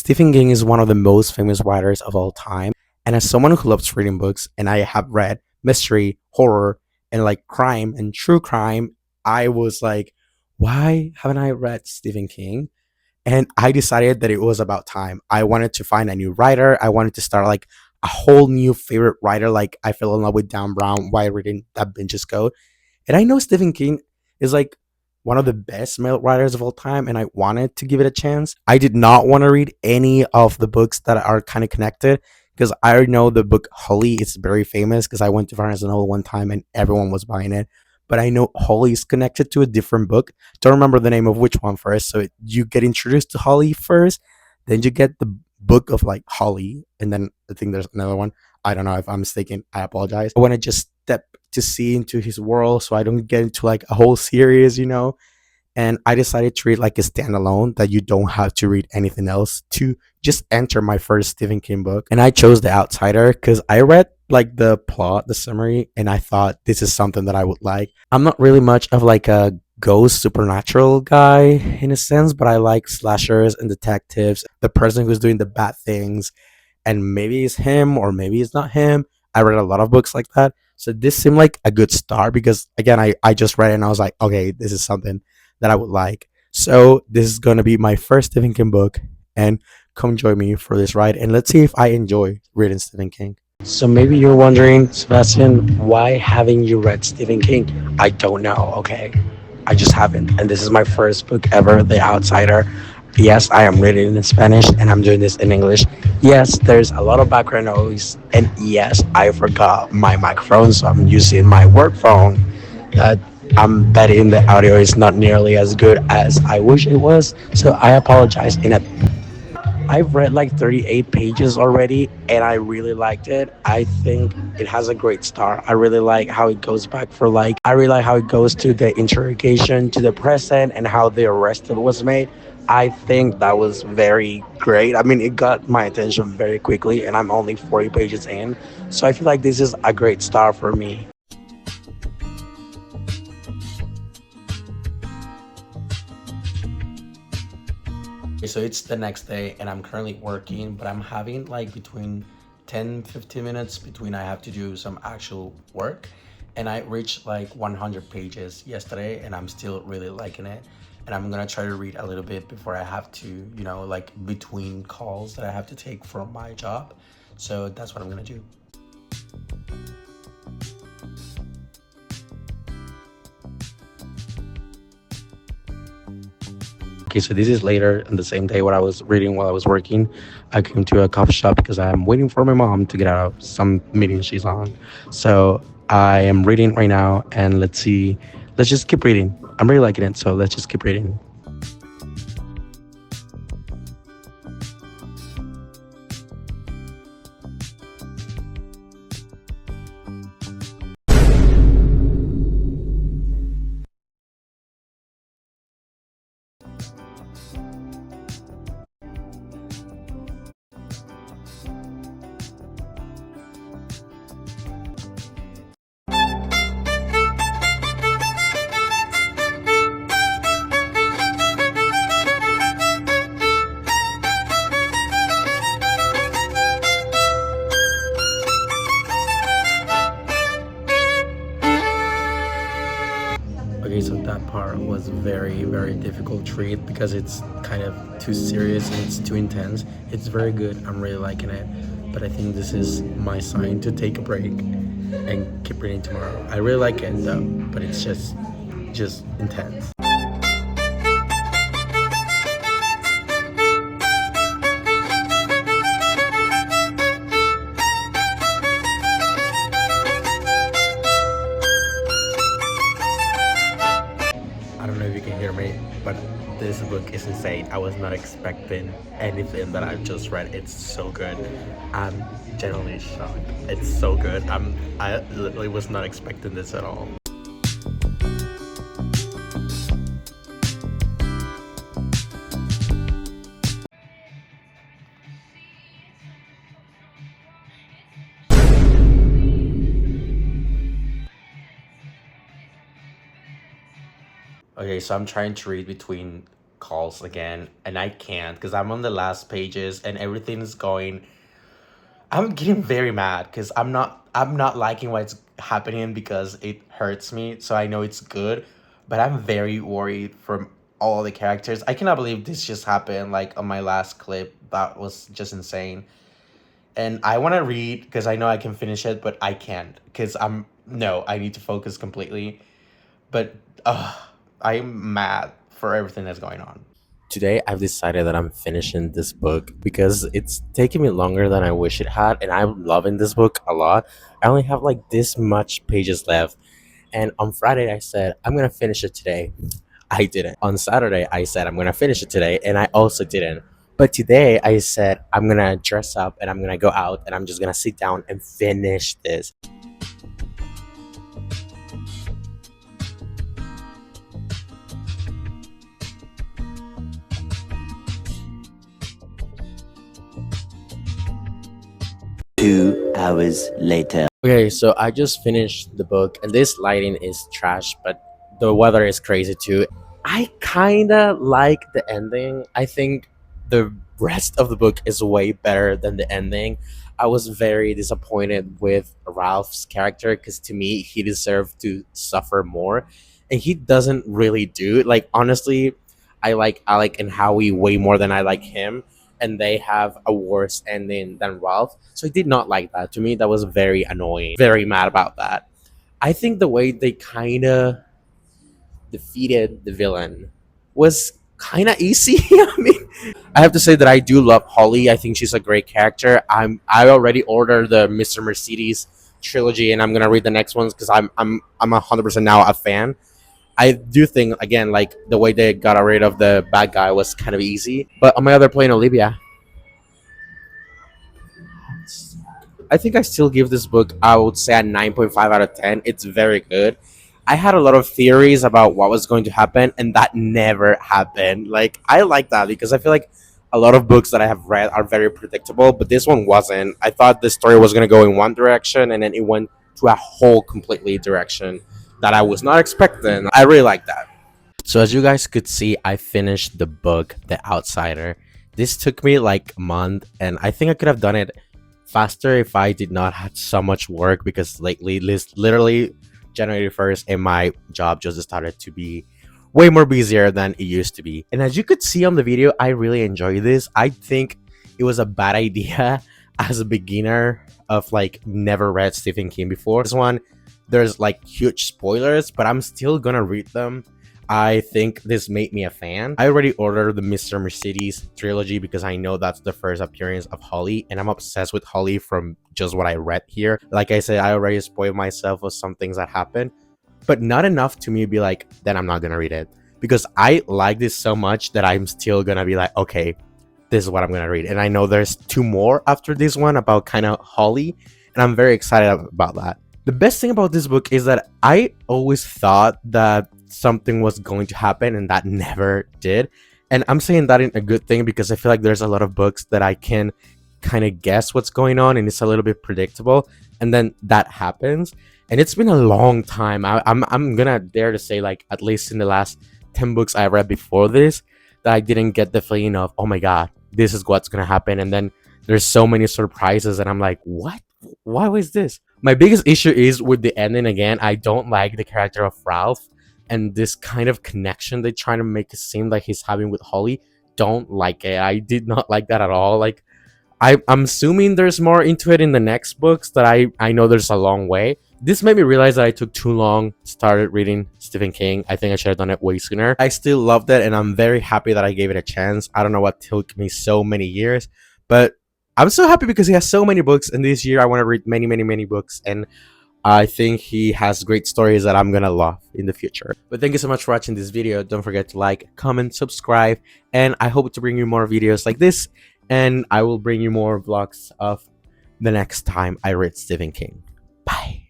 Stephen King is one of the most famous writers of all time. And as someone who loves reading books, and I have read mystery, horror, and like crime and true crime, I was like, why haven't I read Stephen King? And I decided that it was about time. I wanted to find a new writer. I wanted to start like a whole new favorite writer. Like I fell in love with Dan Brown while reading That Binge's Code. And I know Stephen King is like one of the best male writers of all time, and I wanted to give it a chance. I did not want to read any of the books that are kind of connected because I already know the book Holly is very famous because I went to Barnes and Noble one time and everyone was buying it. But I know Holly is connected to a different book. Don't remember the name of which one first. So you get introduced to Holly first, then you get the book of like Holly, and then I think there's another one. I don't know if I'm mistaken. I apologize. I want to just step to see into his world so I don't get into like a whole series, and I decided to read like a standalone that you don't have to read anything else to just enter my first Stephen King book. And I chose The Outsider because I read like the plot, the summary, and I thought this is something that I would like. I'm not really much of like a ghost supernatural guy in a sense, but I like slashers and detectives, the person who's doing the bad things, and maybe it's him or maybe it's not him. I read a lot of books like that. So this seemed like a good start because again, I just read it and I was like, okay, this is something that I would like. So this is gonna be my first Stephen King book, and come join me for this ride and let's see if I enjoy reading Stephen King. So maybe you're wondering, Sebastian, why haven't you read Stephen King? I don't know, okay? I just haven't. And this is my first book ever, The Outsider. Yes, I am reading in Spanish and I'm doing this in English. Yes, there's a lot of background noise. And yes, I forgot my microphone, so I'm using my work phone. Uh, I'm betting the audio is not nearly as good as I wish it was. So I apologize in advance. I've read like 38 pages already and I really liked it. I think it has a great start. I really like how it goes back for like, I really like how it goes to the interrogation, to the present, and how the arrest was made. I think that was very great. I mean, it got my attention very quickly and I'm only 40 pages in. So I feel like this is a great start for me. So it's the next day and I'm currently working, but I'm having like between 10-15 minutes between I have to do some actual work, and I reached like 100 pages yesterday and I'm still really liking it, and I'm gonna try to read a little bit before I have to, like between calls that I have to take from my job. So that's what I'm gonna do. Okay, so this is later on the same day what I was reading while I was working. I came to a coffee shop because I'm waiting for my mom to get out of some meeting she's on. So I am reading right now, and let's see. Let's just keep reading. I'm really liking it, so let's just keep reading. Okay, so that part was very, very difficult to read because it's kind of too serious and it's too intense. It's very good. I'm really liking it. But I think this is my sign to take a break and keep reading tomorrow. I really like it though, but it's just intense. I don't know if you can hear me, but this book is insane. I was not expecting anything that I've just read. It's so good. I'm genuinely shocked. It's so good. I literally was not expecting this at all. Okay, so I'm trying to read between calls again, and I can't because I'm on the last pages and everything is going. I'm getting very mad because I'm not liking what's happening because it hurts me. So I know it's good, but I'm very worried from all the characters. I cannot believe this just happened like on my last clip. That was just insane. And I want to read because I know I can finish it, but I can't because I need to focus completely. But I'm mad for everything that's going on. Today, I've decided that I'm finishing this book because it's taking me longer than I wish it had, and I'm loving this book a lot. I only have like this much pages left, and on Friday, I said I'm gonna finish it today. I didn't. On Saturday, I said I'm gonna finish it today, and I also didn't. But today, I said I'm gonna dress up and I'm gonna go out and I'm just gonna sit down and finish this. 2 hours later. Okay, so I just finished the book, and this lighting is trash, but the weather is crazy too. I kinda like the ending. I think the rest of the book is way better than the ending. I was very disappointed with Ralph's character because to me, he deserved to suffer more, and he doesn't really do. Like, honestly, I like Alec and Howie way more than I like him, and they have a worse ending than Ralph. So I did not like that. To me, that was very annoying. Very mad about that. I think the way they kind of defeated the villain was kind of easy. I mean, I have to say that I do love Holly. I think she's a great character. I already ordered the Mr. Mercedes trilogy, and I'm gonna read the next ones because I'm 100% now a fan. I do think again, like the way they got rid of the bad guy was kind of easy. But on my other plane, Olivia, I think I still give this book, I would say, a 9.5 out of 10. It's very good. I had a lot of theories about what was going to happen, and that never happened. Like, I like that because I feel like a lot of books that I have read are very predictable, but this one wasn't. I thought the story was going to go in one direction, and then it went to a whole completely direction that I was not expecting. I really like that. So as you guys could see, I finished the book, The Outsider. This took me like a month, and I think I could have done it faster if I did not have so much work because lately, literally January 1st, and my job just started to be way more busier than it used to be. And as you could see on the video, I really enjoy this. I think it was a bad idea as a beginner of like never read Stephen King before. This one, there's like huge spoilers, but I'm still gonna read them. I think this made me a fan. I already ordered the Mr. Mercedes trilogy because I know that's the first appearance of Holly, and I'm obsessed with Holly from just what I read here. Like I said, I already spoiled myself with some things that happened, but not enough to me be like, then I'm not gonna read it. Because I like this so much that I'm still gonna be like, okay, this is what I'm gonna read. And I know there's 2 more after this one about kind of Holly, and I'm very excited about that. The best thing about this book is that I always thought that something was going to happen and that never did. And I'm saying that in a good thing because I feel like there's a lot of books that I can kind of guess what's going on and it's a little bit predictable, and then that happens. And it's been a long time. I'm gonna dare to say, like, at least in the last 10 books I read before this, that I didn't get the feeling of, oh my god, this is what's gonna happen. And then there's so many surprises and I'm like, what? Why was this? My biggest issue is with the ending again. I don't like the character of Ralph and this kind of connection they're trying to make it seem like he's having with Holly. Don't like it. I did not like that at all. Like, I'm assuming there's more into it in the next books that I know there's a long way. This made me realize that I took too long started reading Stephen King. I think I should have done it way sooner. I still loved it and I'm very happy that I gave it a chance. I don't know what took me so many years, but I'm so happy because he has so many books, and this year I want to read many books, and I think he has great stories that I'm gonna love in the future. But thank you so much for watching this video. Don't forget to like, comment, subscribe, and I hope to bring you more videos like this, and I will bring you more vlogs of the next time I read Stephen King. Bye.